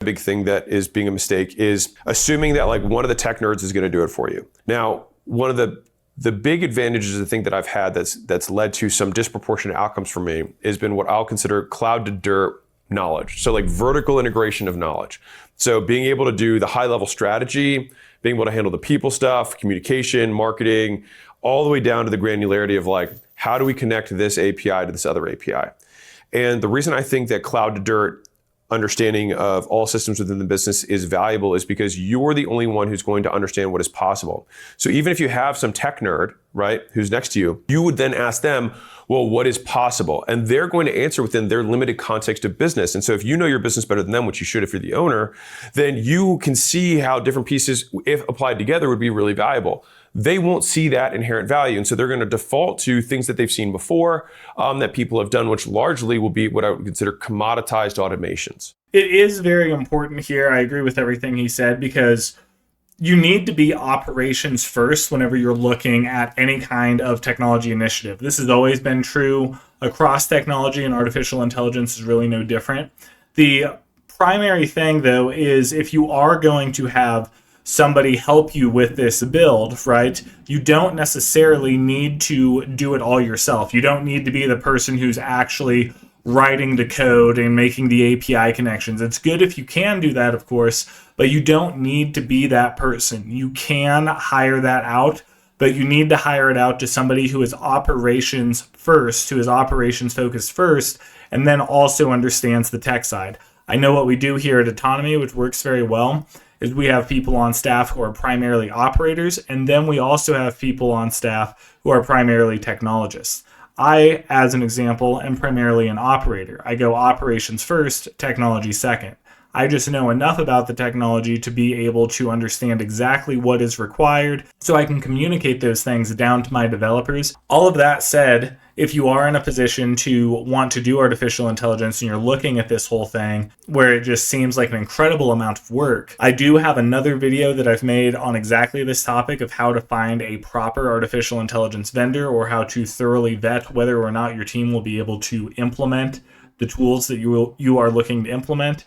big thing that is being a mistake is assuming that like one of the tech nerds is going to do it for you. Now, one of the big advantages I think that I've had that's led to some disproportionate outcomes for me has been what I'll consider cloud to dirt knowledge. So like vertical integration of knowledge. So being able to do the high level strategy, being able to handle the people stuff, communication, marketing, all the way down to the granularity of like, how do we connect this API to this other API? And the reason I think that cloud to dirt understanding of all systems within the business is valuable is because you're the only one who's going to understand what is possible. So even if you have some tech nerd, right, who's next to you, you would then ask them, well, what is possible? And they're going to answer within their limited context of business. And so if you know your business better than them, which you should if you're the owner, then you can see how different pieces, if applied together, would be really valuable. They won't see that inherent value. And so they're going to default to things that they've seen before, that people have done, which largely will be what I would consider commoditized automations. It is very important here. I agree with everything he said, because you need to be operations first whenever you're looking at any kind of technology initiative. This has always been true across technology, and artificial intelligence is really no different. The primary thing, though, is if you are going to have somebody help you with this build, right? You don't necessarily need to do it all yourself. You don't need to be the person who's actually writing the code and making the API connections. It's good if you can do that, of course, but you don't need to be that person. You can hire that out, but you need to hire it out to somebody who is operations first, who is operations focused first, and then also understands the tech side. I know what we do here at Autonomy, which works very well, is we have people on staff who are primarily operators, and then we also have people on staff who are primarily technologists. I, as an example, am primarily an operator. I go operations first, technology second. I just know enough about the technology to be able to understand exactly what is required so I can communicate those things down to my developers. All of that said, if you are in a position to want to do artificial intelligence and you're looking at this whole thing where it just seems like an incredible amount of work, I do have another video that I've made on exactly this topic of how to find a proper artificial intelligence vendor, or how to thoroughly vet whether or not your team will be able to implement the tools that you are looking to implement.